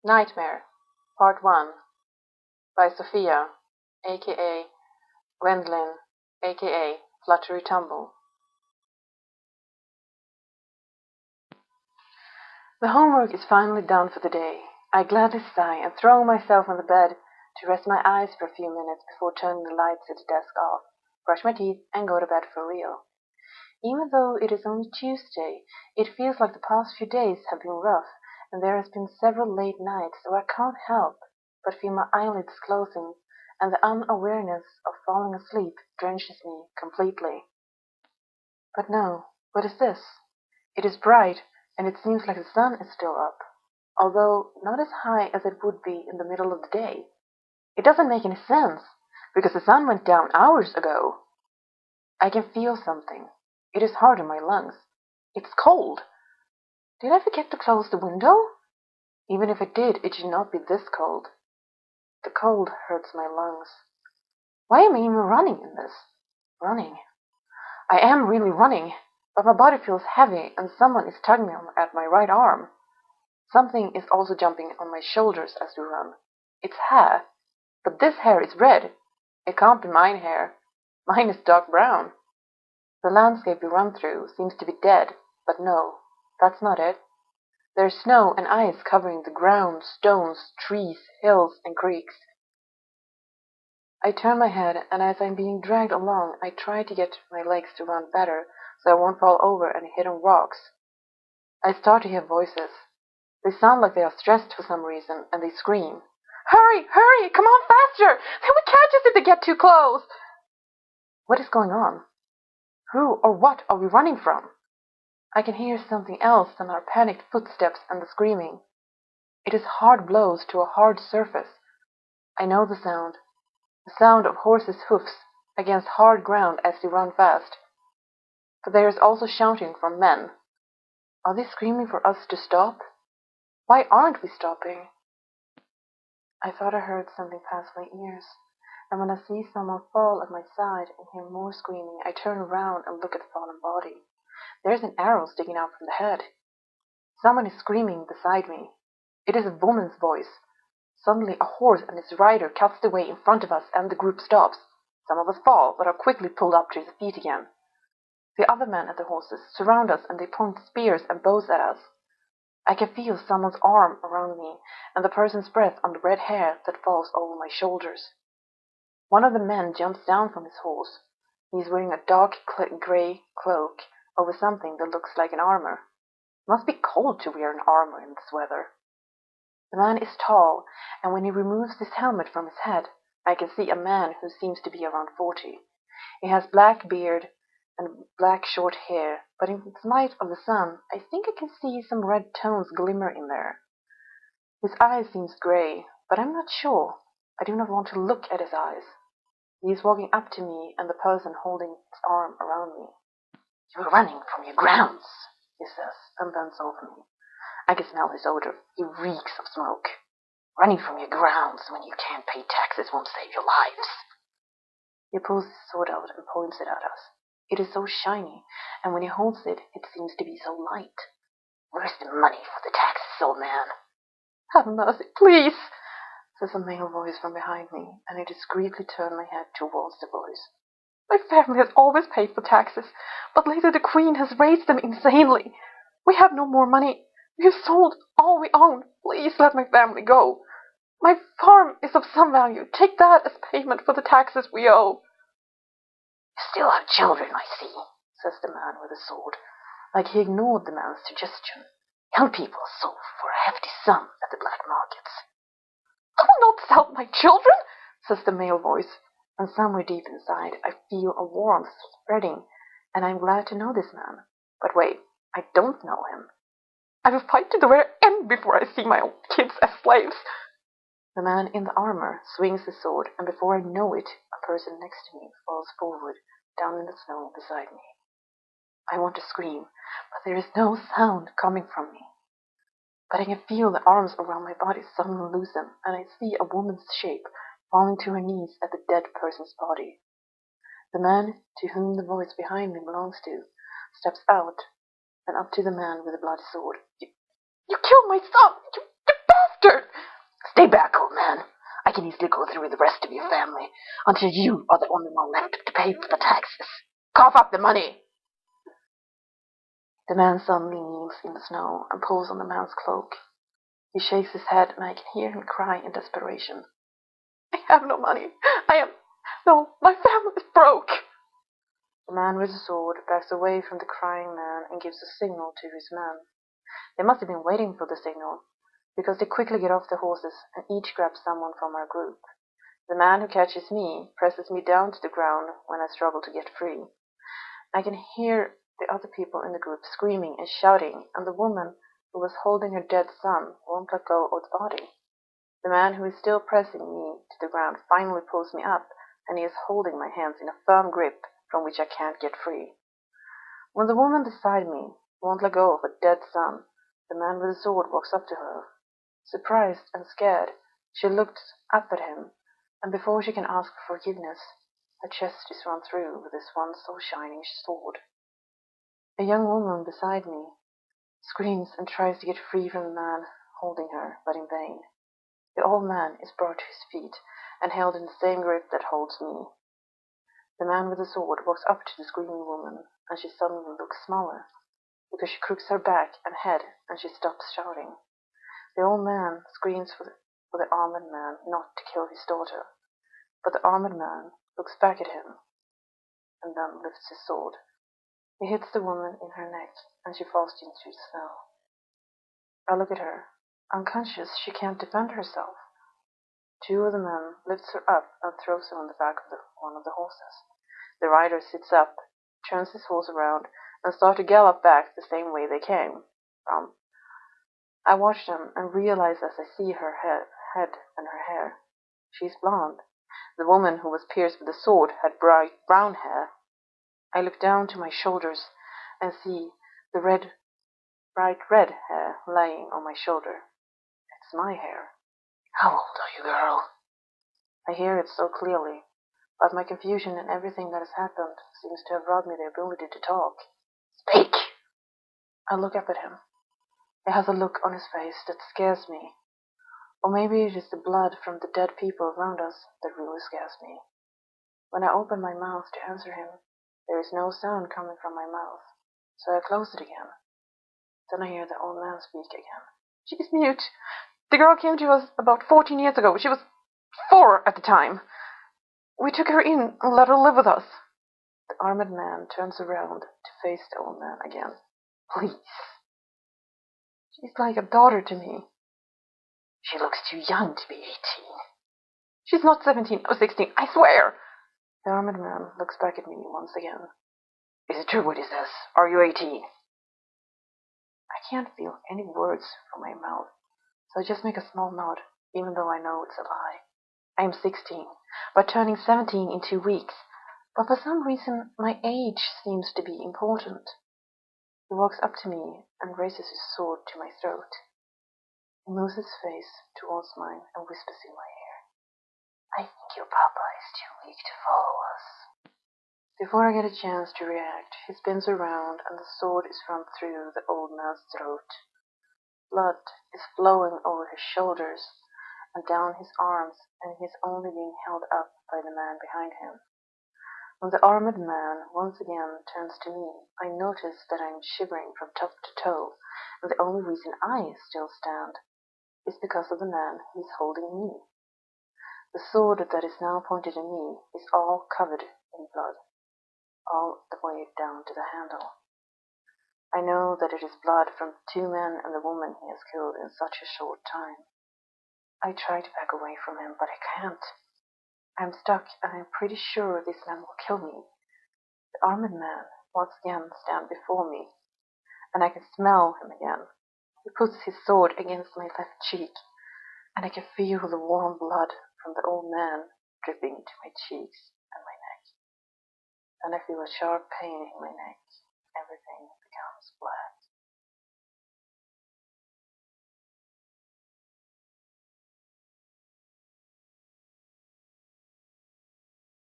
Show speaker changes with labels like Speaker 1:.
Speaker 1: Nightmare, Part 1, by Sofia, aka Gwendolyn, aka Fluttery Tumble. The homework is finally done for the day. I gladly sigh and throw myself on the bed to rest my eyes for a few minutes before turning the lights at the desk off, brush my teeth, and go to bed for real. Even though it is only Tuesday, it feels like the past few days have been rough, and there has been several late nights where I can't help but feel my eyelids closing, and the unawareness of falling asleep drenches me completely. But no, what is this? It is bright, and it seems like the sun is still up, although not as high as it would be in the middle of the day. It doesn't make any sense, because the sun went down hours ago. I can feel something. It is hard in my lungs. It's cold. Did I forget to close the window? Even if I did, it should not be this cold. The cold hurts my lungs. Why am I even running in this? Running. I am really running, but my body feels heavy and someone is tugging at my right arm. Something is also jumping on my shoulders as we run. It's hair, but this hair is red. It can't be mine hair. Mine is dark brown. The landscape we run through seems to be dead, but no, that's not it. There's snow and ice covering the ground, stones, trees, hills, and creeks. I turn my head, and as I'm being dragged along, I try to get my legs to run better so I won't fall over and hit on rocks. I start to hear voices. They sound like they are stressed for some reason, and they scream. Hurry, hurry, come on faster! They will catch us if they get too close! What is going on? Who or what are we running from? I can hear something else than our panicked footsteps and the screaming. It is hard blows to a hard surface. I know the sound of horses' hoofs against hard ground as they run fast. But there is also shouting from men. Are they screaming for us to stop? Why aren't we stopping? I thought I heard something pass my ears, and when I see someone fall at my side and hear more screaming, I turn around and look at the fallen body. There's an arrow sticking out from the head. Someone is screaming beside me. It is a woman's voice. Suddenly a horse and its rider cuts the way in front of us, and the group stops. Some of us fall, but are quickly pulled up to the feet again. The other men at the horses surround us, and they point spears and bows at us. I can feel someone's arm around me, and the person's breath on the red hair that falls over my shoulders. One of the men jumps down from his horse. He is wearing a dark gray cloak over something that looks like an armor. It must be cold to wear an armor in this weather. The man is tall, and when he removes his helmet from his head, I can see a man who seems to be around 40. He has black beard and black short hair, but in the light of the sun, I think I can see some red tones glimmer in there. His eyes seems gray, but I'm not sure. I do not want to look at his eyes. He is walking up to me and the person holding his arm around me. You're running from your grounds, he says, and bends over me. I can smell his odor. He reeks of smoke. Running from your grounds when you can't pay taxes won't save your lives. He pulls his sword out and points it at us. It is so shiny, and when he holds it, it seems to be so light. Where's the money for the taxes, old man? Have mercy, please, says a male voice from behind me, and I discreetly turn my head towards the voice. My family has always paid for taxes, but lately the Queen has raised them insanely. We have no more money. We have sold all we own. Please let my family go. My farm is of some value. Take that as payment for the taxes we owe. You still have children, I see, says the man with the sword, like he ignored the man's suggestion. Young people sold for a hefty sum at the black markets. I will not sell my children, says the male voice, and somewhere deep inside I feel a warmth spreading, and I'm glad to know this man. But wait, I don't know him. I will fight to the very end before I see my own kids as slaves. The man in the armor swings his sword, and before I know it, a person next to me falls forward down in the snow beside me. I want to scream, but there is no sound coming from me. But I can feel the arms around my body suddenly loosen, and I see a woman's shape falling to her knees at the dead person's body. The man to whom the voice behind me belongs to steps out and up to the man with the bloody sword. You killed my son! You bastard! Stay back, old man. I can easily go through with the rest of your family until you are the only one left to pay for the taxes. Cough up the money. The man suddenly kneels in the snow and pulls on the man's cloak. He shakes his head, and I can hear him cry in desperation. I have no money. My family is broke. The man with the sword backs away from the crying man and gives a signal to his men. They must have been waiting for the signal, because they quickly get off the horses and each grabs someone from our group. The man who catches me presses me down to the ground when I struggle to get free. I can hear the other people in the group screaming and shouting, and the woman who was holding her dead son won't let go of the body. The man who is still pressing me to the ground finally pulls me up, and he is holding my hands in a firm grip from which I can't get free. When the woman beside me won't let go of her dead son, the man with the sword walks up to her. Surprised and scared, she looks up at him, and before she can ask for forgiveness, her chest is run through with this once so shining sword. A young woman beside me screams and tries to get free from the man holding her, but in vain. The old man is brought to his feet and held in the same grip that holds me. The man with the sword walks up to the screaming woman, and she suddenly looks smaller, because she crooks her back and head, and she stops shouting. The old man screams for the armored man not to kill his daughter, but the armored man looks back at him and then lifts his sword. He hits the woman in her neck, and she falls into the snow. I look at her. Unconscious, she can't defend herself. Two of the men lifts her up and throws her on the back of one of the horses. The rider sits up, turns his horse around, and starts to gallop back the same way they came from. I watch them and realize as I see her head and her hair. She's blonde. The woman who was pierced with the sword had bright brown hair. I look down to my shoulders and see the bright red hair lying on my shoulder. It's my hair. How old are you, girl? I hear it so clearly, but my confusion and everything that has happened seems to have robbed me the ability to talk. Speak! I look up at him. He has a look on his face that scares me. Or maybe it is the blood from the dead people around us that really scares me. When I open my mouth to answer him, there is no sound coming from my mouth, so I close it again. Then I hear the old man speak again. She's mute. The girl came to us about 14 years ago. She was 4 at the time. We took her in and let her live with us. The armored man turns around to face the old man again. Please. She's like a daughter to me. She looks too young to be 18. She's not 17 or 16, I swear. The armored man looks back at me once again. Is it true what he says? Are you 18? I can't feel any words from my mouth, so I just make a small nod, even though I know it's a lie. I am 16, but turning 17 in 2 weeks, but for some reason my age seems to be important. He walks up to me and raises his sword to my throat. He moves his face towards mine and whispers in my ear. I think your papa is too weak to follow us. Before I get a chance to react, he spins around and the sword is run through the old man's throat. Blood is flowing over his shoulders and down his arms, and he is only being held up by the man behind him. When the armored man once again turns to me, I notice that I am shivering from top to toe, and the only reason I still stand is because of the man who is holding me. The sword that is now pointed at me is all covered in blood, all the way down to the handle. I know that it is blood from the 2 men and the woman he has killed in such a short time. I try to back away from him, but I can't. I'm stuck, and I'm pretty sure this man will kill me. The armored man once again stands before me, and I can smell him again. He puts his sword against my left cheek, and I can feel the warm blood from the old man dripping to my cheeks and my neck. Then I feel a sharp pain in my neck. Everything becomes black.